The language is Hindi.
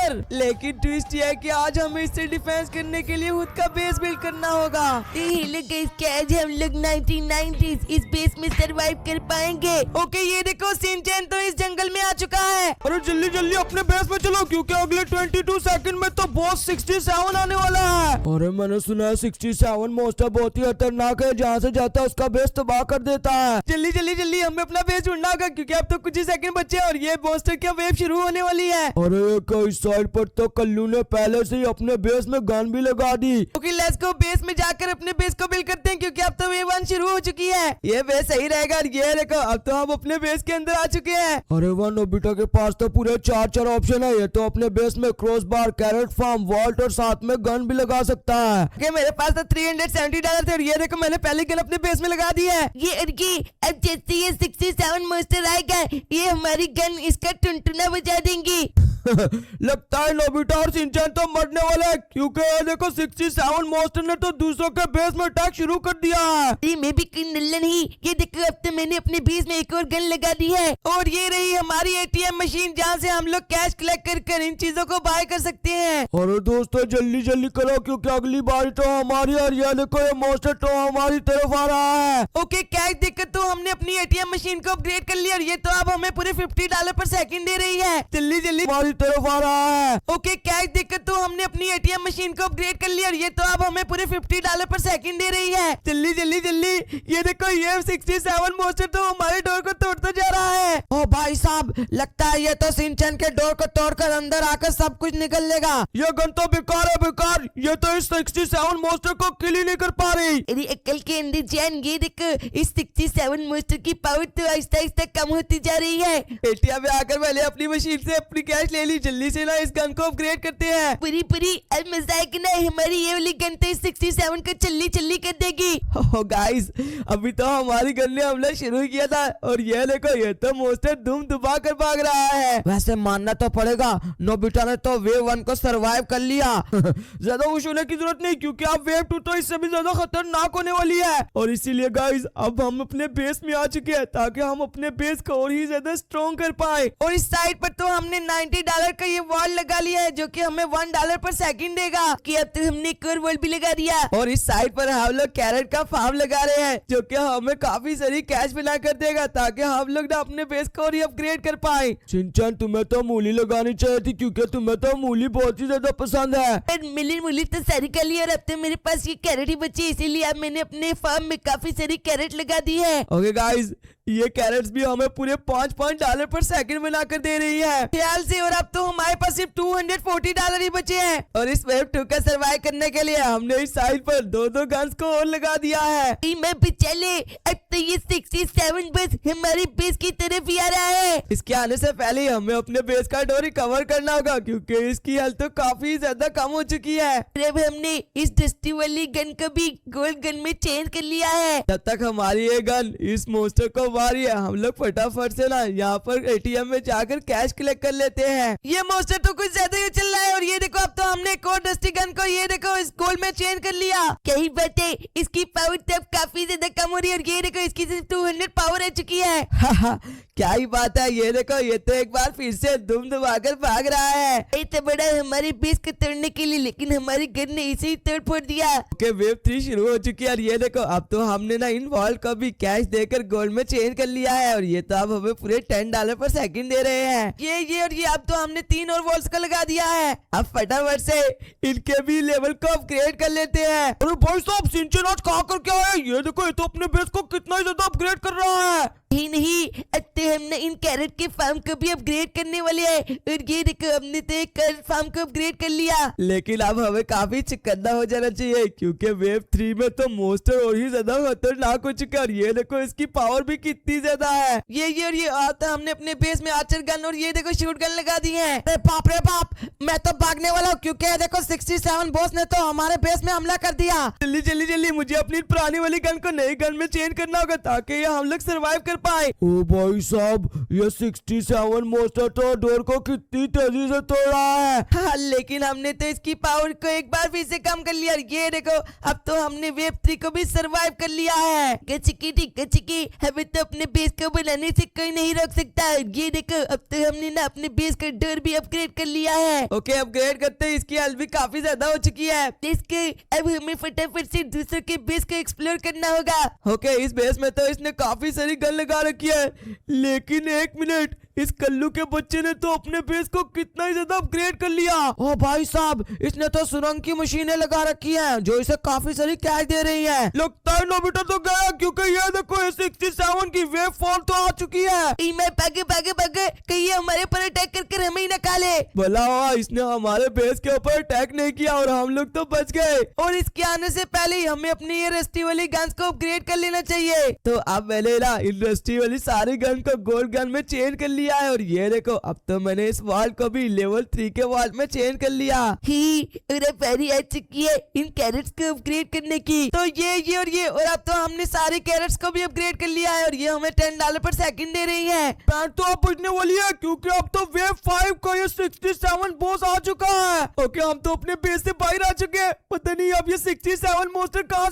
मॉन्स्टर। लेकिन ट्विस्ट ये है कि आज हमें इससे डिफेंस करने के लिए खुद का बेस बिल्ड करना होगा। हेलो गाइस, क्या आज हम लोग 1990s इस बेस में सरवाइव कर पाएंगे? ओके, ये देखो शिनचैन तो इस जंगल में आ चुका है। अरे जल्दी जल्दी अपने बेस में चलो, क्योंकि अगले 22 सेकंड में तो बॉस 67 आने वाला है। अरे मैंने सुना है 67 मॉन्स्टर बहुत ही खतरनाक है, जहाँ से जाता है उसका बेस तबाह कर देता है। जल्दी जल्दी जल्दी हमें अपना बेस ढूंढना होगा, क्योंकि अब तो कुछ ही सेकंड बचे और ये मॉन्स्टर की वेव शुरू होने वाली है। अरे इस साइड पर तो कल्लू ने पहले से ही अपने बेस में गन भी लगा दी। ओके लेट्स गो, बेस में जाकर अपने बेस को बिल्ड करते हैं, क्योंकि अब तो वेव 1 शुरू हो चुकी है। ये बेस सही रहेगा। ये देखो अब तो हम अपने बेस के अंदर आ चुके हैं। अरे वाह, नोबिता के पास तो पूरे चार ऑप्शन है। ये तो अपने बेस में crossbar, carrot farm, vault और साथ में गन भी लगा सकता है। मेरे पास तो $370 थे और ये देखो मैंने पहली गन अपने बेस में लगा दी है। ये अब जैसे ये 67 मॉन्स्टर आएगा, ये हमारी गन इसका टुनटुना बजा देंगी। लगता है नोबिता और शिनचैन तो मरने वाले हैं, क्योंकि ये देखो 67 मॉन्स्टर ने तो दूसरों के बेस में अटैक शुरू कर दिया है। मैं भी कोई नल्ला नहीं, ये देखो अब तो मैंने अपने बेस में एक और गन लगा दी है। और ये रही हमारी ATM मशीन, जहाँ से हम लोग कैश कलेक्ट कर इन चीजों को बाय कर सकते हैं। अरे दोस्तों जल्दी जल्दी करो, क्योंकि अगली बार तो हमारी और ये देखो ये मॉन्स्टर तो हमारी तरफ आ रहा है। ओके, कैश देखकर तो हमने अपनी ATM मशीन को अपग्रेड कर लिया और ये तो अब हमें पूरे $50 पर सेकंड दे रही है। जल्दी जल्दी हमारी तरफ आ रहा है। ओके, कैश देखकर तो हमने अपनी ATM मशीन को अपग्रेड कर लिया और ये तो अब हमें पूरे $50 पर सेकंड दे रही है। जल्दी जल्दी जल्दी, ये देखो ये 67 मॉन्स्टर तो हमारे डोर को तोड़ता जा रहा है। ओ भाई साहब, लगता है ये तो शिनचैन के डोर को तोड़कर अंदर आकर सब कुछ निकल लेगा। ये गन तो बेकार है बेकार, ये तो इस 67 मॉन्स्टर को किल ही नहीं कर पा रही। अरे अकल के अंदर जान, ये देखो इस 67 मॉन्स्टर की पावर तो आहिस्ता आहिस्ता कम होती जा रही है। एटीएम में आकर मैंने अपनी मशीन से अपनी कैश ले ली। जल्दी से ना इस गन को अपग्रेड करते हैं। पूरी अब मजाक ना, हमारी ये वाली गन तो इस 67 को चल्ली कर देगी। ओह गाइस, अभी तो हमारी गन ने हमला शुरू किया था और ये देखो ये तो मॉन्स्टर धूम धुमा कर भाग रहा है। वैसे मानना तो पड़ेगा, नोबिता ने तो वेव 1 को सरवाइव कर लिया। ज्यादा खुश होने की जरूरत नहीं, क्योंकि अब वेव 2 तो इससे भी ज्यादा खतरनाक होने वाली है। और इसीलिए गाइस अब हम अपने बेस में आ चुके हैं, ताकि हम अपने बेस को और ही ज्यादा स्ट्रॉन्ग कर पाए। और इस साइड पर तो हमने $90 का ये वॉल लगा लिया है, जो कि हमें $1 पर सेकंड देगा। कि अब तो हमने एक और वॉल भी लगा दिया। और इस साइड पर हम लोग कैरेट का फार्म लगा रहे हैं, जो कि हमें काफी सारी कैश बना कर देगा, ताकि हम लोग ना अपने बेस को और अपग्रेड कर पाए। शिनचैन तुम्हें तो मूली लगानी चाहिए थी, क्योंकि तुम्हें तो मूली बहुत ही ज्यादा पसंद है। मूली तो सारी कर ली और अब तो मेरे पास ये कैरेट ही बची, इसीलिए अब मैंने अपने फार्म में काफी सारी कैरेट लगा दी है। ओके गाइस, ये कैरेट्स भी हमें पूरे $5 पर सेकंड बनाकर दे रही है ख्याल से। और अब तो हमारे पास सिर्फ $240 ही बचे हैं। और इस वेव 2 का सर्वाइव करने के लिए हमने इस साइड पर दो गन्स को और लगा दिया है। मैं भी चले, अब तो ये 67 बस हमारे बेस की तरफ ही आ रहा है। इसके आने से पहले हमें अपने बेस का डोर रिकवर करना होगा, क्योंकि इसकी हेल्थ तो काफी ज्यादा कम हो चुकी है। अब हमने इस डस्टी वाली गन को भी गोल्ड गन में चेंज कर लिया है। तब तक हमारी ये गन इस मॉन्स्टर को मारी है। हम लोग फटाफट से ना यहाँ पर ATM में जाकर कैश कलेक्ट कर लेते हैं। ये मॉन्स्टर तो कुछ ज्यादा ही चल रहा है। और ये देखो अब तो हमने एक और डस्टी गन को ये देखो इस गोल्ड में चेंज कर लिया। कई बात है, इसकी पावर तब काफी ज्यादा कम हो रही है और ये देखो इसकी सिर्फ 200 पावर आ चुकी है। क्या ही बात है, ये देखो ये तो एक बार फिर से धूम धुमाकर भाग रहा है। ये तो बड़ा हमारे बेस को तोड़ने के लिए, लेकिन हमारी गन ने इसे ही तोड़ फोड़ दिया। ओके, वेव 3 शुरू हो चुकी है और ये देखो अब तो हमने ना इन वॉल को भी कैश देकर गोल्ड में चेंज कर लिया है। और ये तो अब हमें पूरे $10 पर सेकंड दे रहे हैं। ये और ये अब तो हमने 3 और वॉल्स को लगा दिया है। अब फटाफट से इनके भी लेवल को अपग्रेड कर लेते हैं। अरे भाई साहब, शिनचैन आज कहाँ कर क्या है? ये देखो ये तो अपने बेस को कितना ज्यादा अपग्रेड कर रहा है। नहीं, अब तो हमने इन कैरेट के फार्म को भी अपग्रेड करने वाले हैं। और ये देखो हमने तो एक कैरेट फार्म को अपग्रेड कर लिया। लेकिन अब हमें काफी चौकन्ना हो जाना चाहिए, क्योंकि वेव 3 में तो मॉन्स्टर और ही ज्यादा खतरनाक हो चुका है। और ये देखो इसकी पावर भी कितनी ज्यादा है। ये और ये आता हमने अपने बेस में आर्चर गन और ये देखो शूट गन लगा दी है। अरे बाप रे बाप, मैं तो भागने वाला हूँ, क्योंकि ये देखो 67 बॉस ने तो हमारे बेस में हमला कर दिया। जल्दी जल्दी जल्दी मुझे अपनी पुरानी वाली गन को नई गन में चेंज करना होगा, ताकि ये हम लोग सर्वाइव कर पाए। ओ भाई साहब, ये 67 मॉन्स्टर तो डोर को कितनी तेजी से तोड़ रहा है। हाँ, लेकिन हमने तो इसकी पावर को एक बार फिर से कम कर लिया। ये देखो अब तो हमने वेव 3 को भी सरवाइव कर लिया है। कचिकी हमें तो अपने बेस को बनाने से कोई नहीं रोक सकता। ये देखो अब तो हमने ना अपने बेस का डोर भी अपग्रेड कर लिया है। ओके अपग्रेड करते हैं, इसकी हेल्थ भी काफी ज्यादा हो चुकी है। इसके अब हमें फटाफट से दूसरों के बेस को एक्सप्लोर करना होगा। ओके इस बेस में तो इसने काफी सारी गन लगा रखी है, लेकिन एक मिनट, इस कल्लू के बच्चे ने तो अपने बेस को कितना ही ज्यादा अपग्रेड कर लिया। ओ भाई साहब, इसने तो सुरंग की मशीनें लगा रखी हैं जो इसे काफी सारी कैश दे रही हैं। लगता है नोबिता तो गया, क्योंकि ये देखो ये 67 की वेव फॉल तो आ चुकी है। मैं भागे भागे भागे, कहीं ये हमारे पर अटैक कर हमें ही न खा ले। भला हुआ इसने हमारे बेस के ऊपर अटैक नहीं किया और हम लोग तो बच गए। और इसके आने से पहले ही हमें अपनी ये रस्टी वाली गन्स को अपग्रेड कर लेना चाहिए। तो अब मैंने ना इन रस्टी वाली सारी गन को गोल्ड गन में चेंज कर लिया है, और ये देखो अब तो मैंने इस वॉल को भी लेवल 3 के वॉल में चेंज कर लिया। ही पैरी आ चुकी है इन कैरेट्स को अपग्रेड करने की। तो ये और अब तो हमने सारे कैरेट्स को भी अपग्रेड कर लिया है, और ये हमें $10 पर सेकंड दे रही है। पैंट तो अब बजने वाली है, क्योंकि अब तो वेव 5 का ये 67 बॉस आ चुका है। ओके हम तो अपने बेस से बाहर आ चुके हैं, पता नहीं अब ये 67 मोस्टर कहाँ से